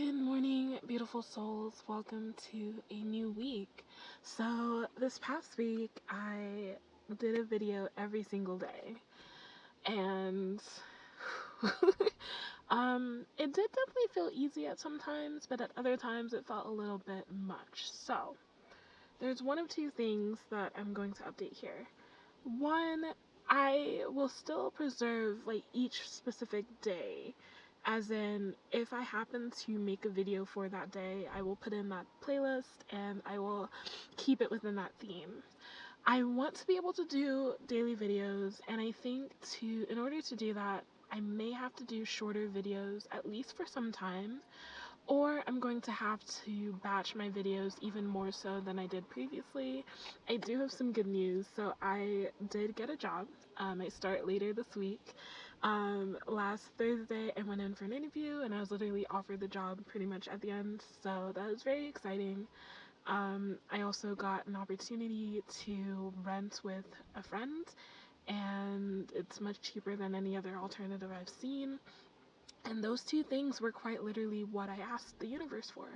Good morning, beautiful souls. Welcome to a new week. So, this past week, I did a video every single day, and it did definitely feel easy at some times, but at other times it felt a little bit much. So, there's one of two things that I'm going to update here. One, I will still preserve like each specific day, as in if I happen to make a video for that day, I will put in that playlist and I will keep it within that theme. I want to be able to do daily videos, and I think in order to do that, I may have to do shorter videos at least for some time, or I'm going to have to batch my videos even more so than I did previously. I do have some good news. So I did get a job. I start later this week. Last Thursday I went in for an interview and I was literally offered the job pretty much at the end. So that was very exciting. I also got an opportunity to rent with a friend, and it's much cheaper than any other alternative I've seen. And those two things were quite literally what I asked the universe for.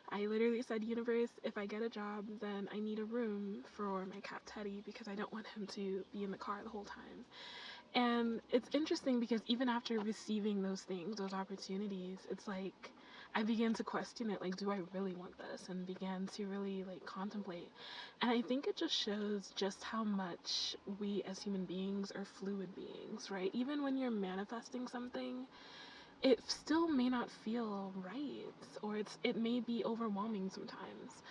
I literally said, universe, if I get a job, then I need a room for my cat Teddy because I don't want him to be in the car the whole time. And it's interesting because even after receiving those things, those opportunities, it's like I began to question it, like, do I really want this? And began to really like contemplate. And I think it just shows just how much we as human beings are fluid beings, right? Even when you're manifesting something, it still may not feel right, or it may be overwhelming sometimes.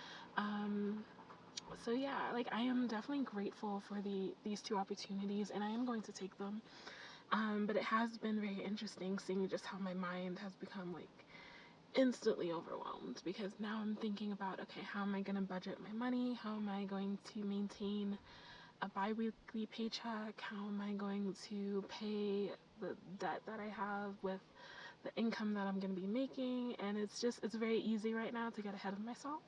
So yeah, like I am definitely grateful for these two opportunities, and I am going to take them. But it has been very interesting seeing just how my mind has become like instantly overwhelmed, because now I'm thinking about, okay, how am I going to budget my money? How am I going to maintain a bi-weekly paycheck? How am I going to pay the debt that I have with the income that I'm going to be making? And it's very easy right now to get ahead of myself.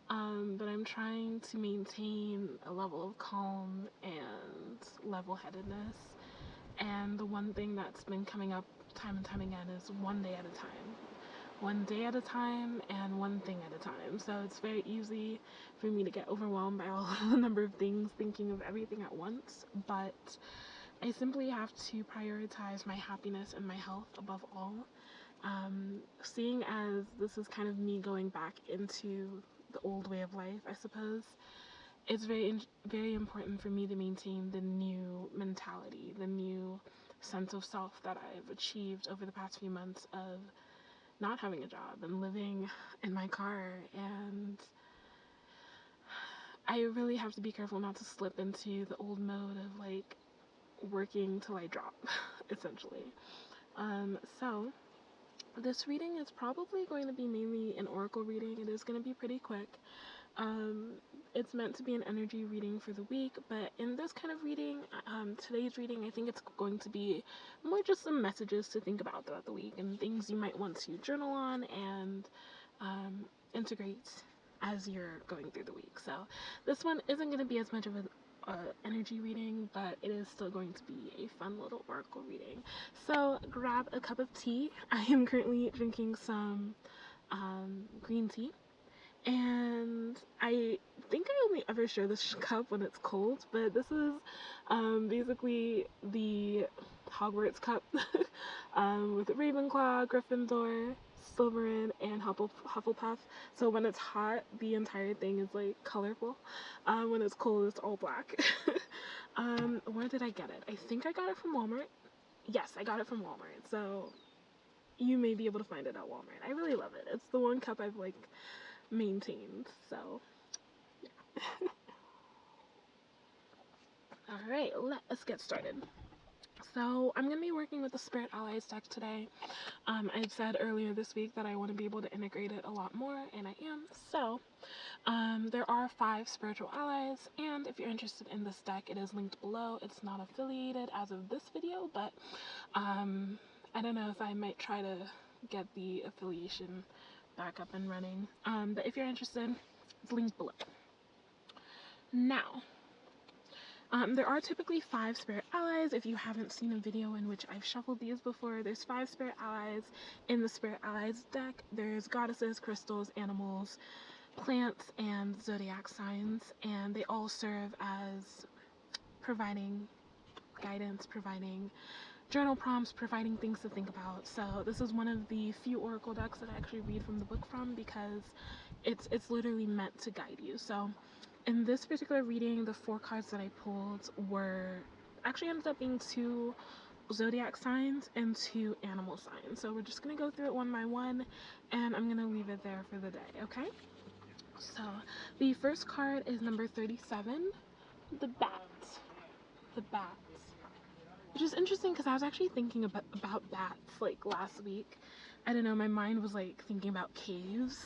But I'm trying to maintain a level of calm and level-headedness. And the one thing that's been coming up time and time again is one day at a time. One day at a time and one thing at a time. So it's very easy for me to get overwhelmed by all the number of things, thinking of everything at once. But I simply have to prioritize my happiness and my health above all. Seeing as this is kind of me going back into the old way of life, I suppose, it's very important for me to maintain the new mentality, the new sense of self that I've achieved over the past few months of not having a job and living in my car. And I really have to be careful not to slip into the old mode of like working till I drop, essentially. So this reading is probably going to be mainly an oracle reading. It is going to be pretty quick. It's meant to be an energy reading for the week, but in this kind of reading, today's reading, I think it's going to be more just some messages to think about throughout the week and things you might want to journal on and integrate as you're going through the week. So this one isn't going to be as much of an energy reading, but it is still going to be a fun little oracle reading. So grab a cup of tea. I am currently drinking some green tea, and I think I only ever share this cup when it's cold, but this is basically the Hogwarts cup with Ravenclaw, Gryffindor, Slytherin, and Hufflepuff. So when it's hot, the entire thing is like colorful. When it's cold, it's all black. Where did I get it? I think I got it from Walmart. Yes, I got it from Walmart. So you may be able to find it at Walmart. I really love it. It's the one cup I've like maintained. So yeah. Alright, let's get started. So I'm going to be working with the Spirit Allies deck today. I've said earlier this week that I want to be able to integrate it a lot more, and I am. So there are 5 spiritual allies, and if you're interested in this deck, it is linked below. It's not affiliated as of this video, but I don't know if I might try to get the affiliation back up and running. But if you're interested, it's linked below. Now, There are typically 5 spirit allies. If you haven't seen a video in which I've shuffled these before, there's 5 spirit allies in the spirit allies deck. There's goddesses, crystals, animals, plants, and zodiac signs, and they all serve as providing guidance, providing journal prompts, providing things to think about. So this is one of the few oracle decks that I actually read from the book from, because it's literally meant to guide you. So in this particular reading, the 4 cards that I pulled were actually ended up being 2 zodiac signs and 2 animal signs. So we're just gonna go through it one by one, and I'm gonna leave it there for the day, okay? So the first card is number 37, the bat. The bats. Which is interesting because I was actually thinking about bats like last week. I don't know, my mind was like thinking about caves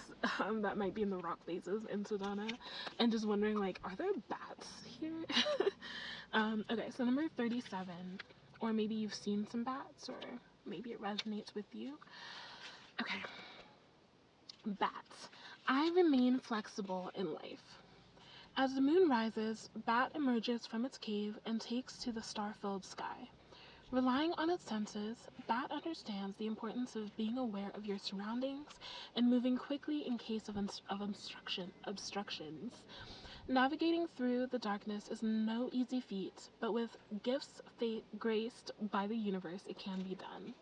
that might be in the rock faces in Sedona, and just wondering like, are there bats here? Okay, so number 37, or maybe you've seen some bats, or maybe it resonates with you. Okay, bats. I remain flexible in life. As the moon rises, Bat emerges from its cave and takes to the star-filled sky. Relying on its senses, Bat understands the importance of being aware of your surroundings and moving quickly in case of obstructions. Navigating through the darkness is no easy feat, but with gifts graced by the universe, it can be done.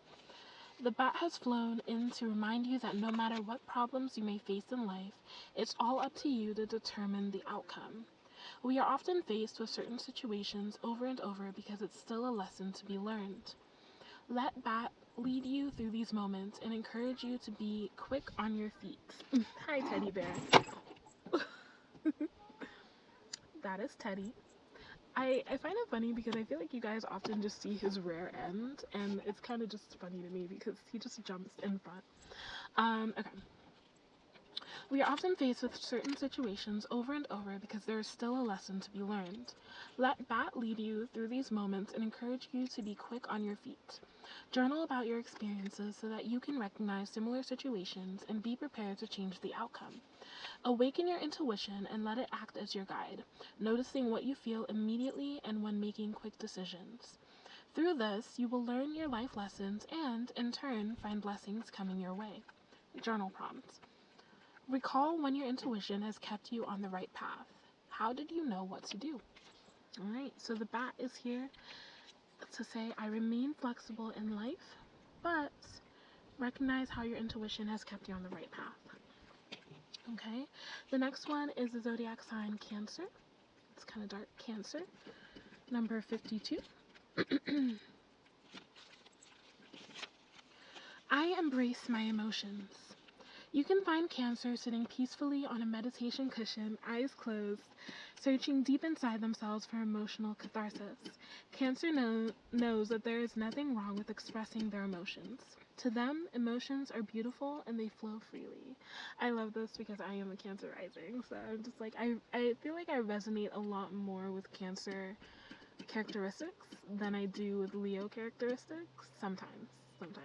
The bat has flown in to remind you that no matter what problems you may face in life, it's all up to you to determine the outcome. We are often faced with certain situations over and over because it's still a lesson to be learned. Let Bat lead you through these moments and encourage you to be quick on your feet. Hi, teddy bear. That is Teddy. I find it funny because I feel like you guys often just see his rear end, and it's kind of just funny to me because he just jumps in front. Okay. We are often faced with certain situations over and over because there is still a lesson to be learned. Let Bat lead you through these moments and encourage you to be quick on your feet. Journal about your experiences so that you can recognize similar situations and be prepared to change the outcome. Awaken your intuition and let it act as your guide, noticing what you feel immediately and when making quick decisions. Through this, you will learn your life lessons and, in turn, find blessings coming your way. Journal prompts. Recall when your intuition has kept you on the right path. How did you know what to do? Alright, so the bat is here to say, I remain flexible in life, but recognize how your intuition has kept you on the right path. Okay, the next one is the zodiac sign Cancer. It's kind of dark. Cancer, number 52. I embrace my emotions. You can find Cancer sitting peacefully on a meditation cushion, eyes closed, searching deep inside themselves for emotional catharsis. Cancer knows that there is nothing wrong with expressing their emotions. To them, emotions are beautiful and they flow freely. I love this because I am a Cancer rising, so I'm just like, I feel like I resonate a lot more with Cancer characteristics than I do with Leo characteristics. Sometimes. Okay.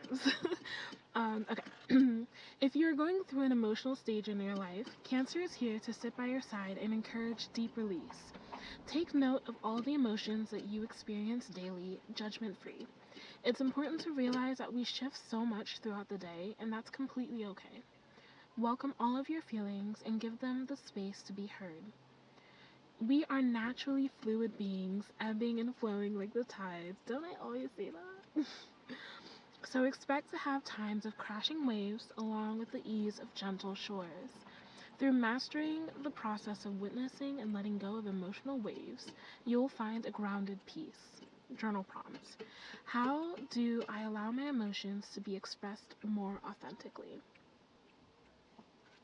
If you're going through an emotional stage in your life, Cancer is here to sit by your side and encourage deep release. Take note of all the emotions that you experience daily, judgment-free. It's important to realize that we shift so much throughout the day, and that's completely okay. Welcome all of your feelings and give them the space to be heard. We are naturally fluid beings, ebbing and flowing like the tides. Don't I always say that? So expect to have times of crashing waves along with the ease of gentle shores. Through mastering the process of witnessing and letting go of emotional waves, you'll find a grounded peace. Journal prompts. How do I allow my emotions to be expressed more authentically?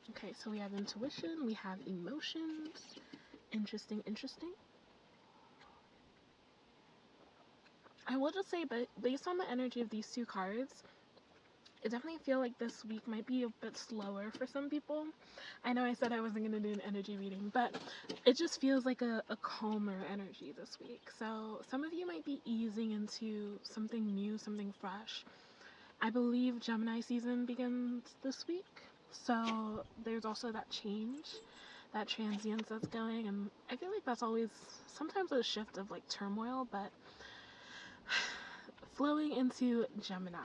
Okay, so we have intuition, we have emotions. Interesting. I will just say, but based on the energy of these 2 cards, I definitely feel like this week might be a bit slower for some people. I know I said I wasn't going to do an energy reading, but it just feels like a calmer energy this week. So some of you might be easing into something new, something fresh. I believe Gemini season begins this week, so there's also that change that transience that's going. And I feel like that's always sometimes a shift of like turmoil, but flowing into Gemini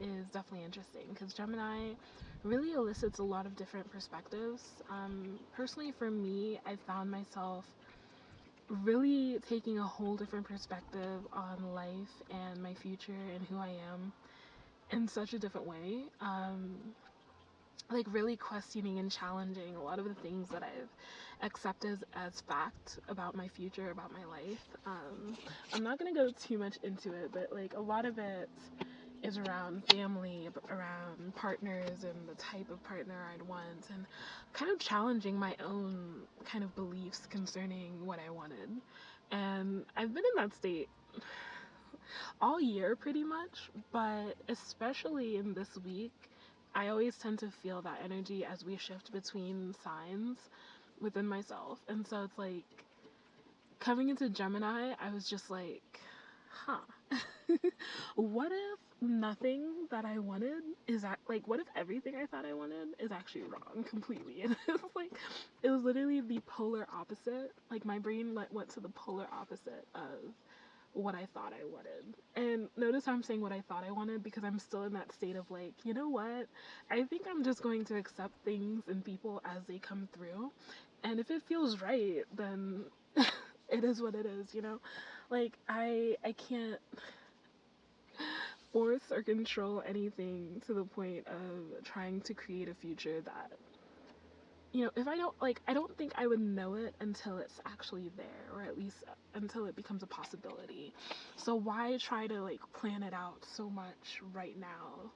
is definitely interesting because Gemini really elicits a lot of different perspectives. Personally, for me, I found myself really taking a whole different perspective on life and my future and who I am in such a different way. Like really questioning and challenging a lot of the things that I've accepted as fact about my future, about my life. I'm not gonna go too much into it, but like a lot of it is around family, around partners and the type of partner I'd want, and kind of challenging my own kind of beliefs concerning what I wanted. And I've been in that state all year pretty much, but especially in this week, I always tend to feel that energy as we shift between signs within myself. And so it's like coming into Gemini, I was just like, huh. What if nothing that I wanted is like, what if everything I thought I wanted is actually wrong completely? And it's like, it was literally the polar opposite. Like my brain went to the polar opposite of what I thought I wanted. And notice how I'm saying what I thought I wanted because I'm still in that state of like, you know what? I think I'm just going to accept things and people as they come through. And if it feels right, then it is what it is, you know? Like I can't force or control anything to the point of trying to create a future that, you know, if I don't, like, I don't think I would know it until it's actually there, or at least until it becomes a possibility. So why try to like plan it out so much right now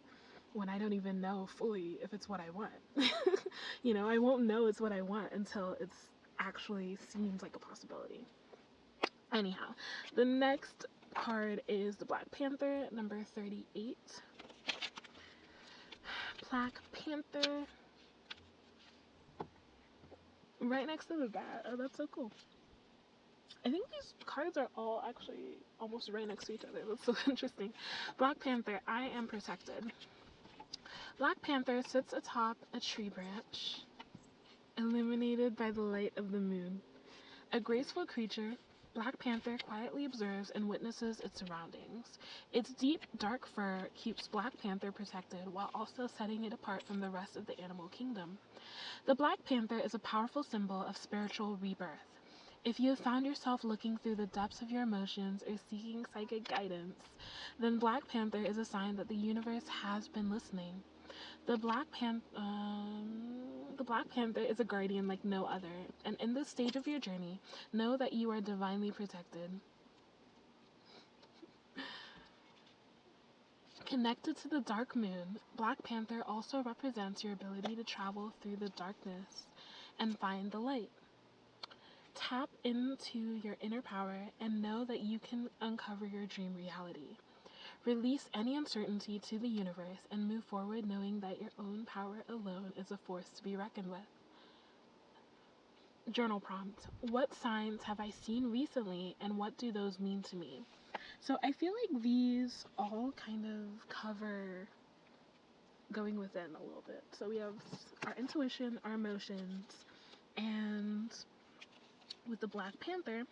when I don't even know fully if it's what I want? You know, I won't know it's what I want until it's actually seems like a possibility. Anyhow, the next card is the Black Panther, number 38. Black Panther. Right next to the bat. Oh, that's so cool. I think these cards are all actually almost right next to each other. That's so interesting. Black Panther, I am protected. Black Panther sits atop a tree branch, illuminated by the light of the moon. A graceful creature, Black Panther quietly observes and witnesses its surroundings. Its deep, dark fur keeps Black Panther protected while also setting it apart from the rest of the animal kingdom. The Black Panther is a powerful symbol of spiritual rebirth. If you have found yourself looking through the depths of your emotions or seeking psychic guidance, then Black Panther is a sign that the universe has been listening. The Black Panther is a guardian like no other, and in this stage of your journey, know that you are divinely protected. Connected to the dark moon, Black Panther also represents your ability to travel through the darkness and find the light. Tap into your inner power and know that you can uncover your dream reality. Release any uncertainty to the universe and move forward knowing that your own power alone is a force to be reckoned with. Journal prompt. What signs have I seen recently and what do those mean to me? So I feel like these all kind of cover going within a little bit. So we have our intuition, our emotions, and with the Black Panther,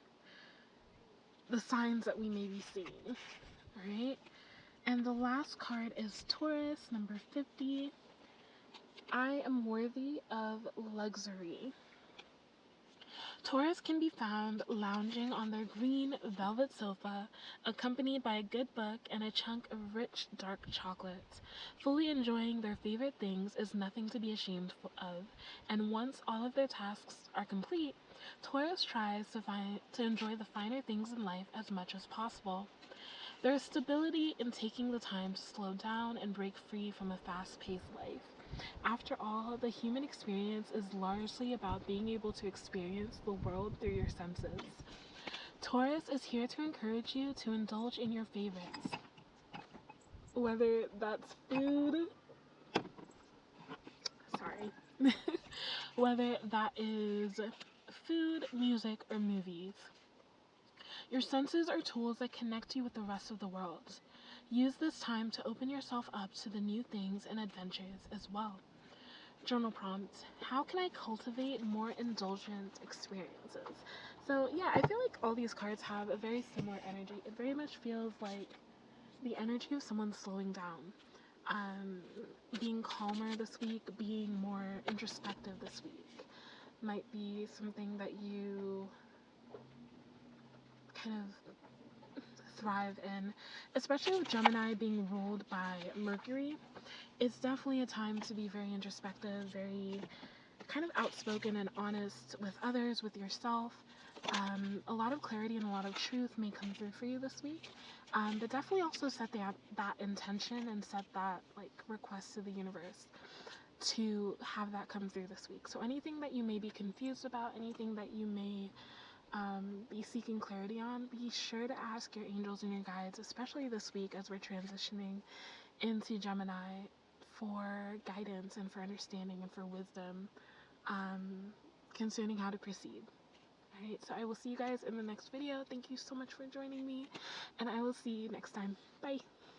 the signs that we may be seeing, right? And the last card is Taurus, number 50. I am worthy of luxury. Taurus can be found lounging on their green velvet sofa, accompanied by a good book and a chunk of rich, dark chocolate. Fully enjoying their favorite things is nothing to be ashamed of, and once all of their tasks are complete, Taurus tries to enjoy the finer things in life as much as possible. There is stability in taking the time to slow down and break free from a fast-paced life. After all, the human experience is largely about being able to experience the world through your senses. Taurus is here to encourage you to indulge in your favorites. Whether that's food, whether that is food, music, or movies. Your senses are tools that connect you with the rest of the world. Use this time to open yourself up to the new things and adventures as well. journal prompt: how can I cultivate more indulgent experiences? So yeah, I feel like all these cards have a very similar energy. It very much feels like the energy of someone slowing down, um, being calmer this week, being more introspective this week might be something that you kind of thrive in, especially with Gemini being ruled by Mercury. It's definitely a time to be very introspective, very kind of outspoken and honest with others, with yourself. A lot of clarity and a lot of truth may come through for you this week, but definitely also set that intention and set that like request to the universe to have that come through this week. So anything that you may be confused about, anything that you may be seeking clarity on, be sure to ask your angels and your guides, especially this week as we're transitioning into Gemini, for guidance and for understanding and for wisdom um, concerning how to proceed. Alright, so I will see you guys in the next video. Thank you so much for joining me, and I will see you next time. Bye!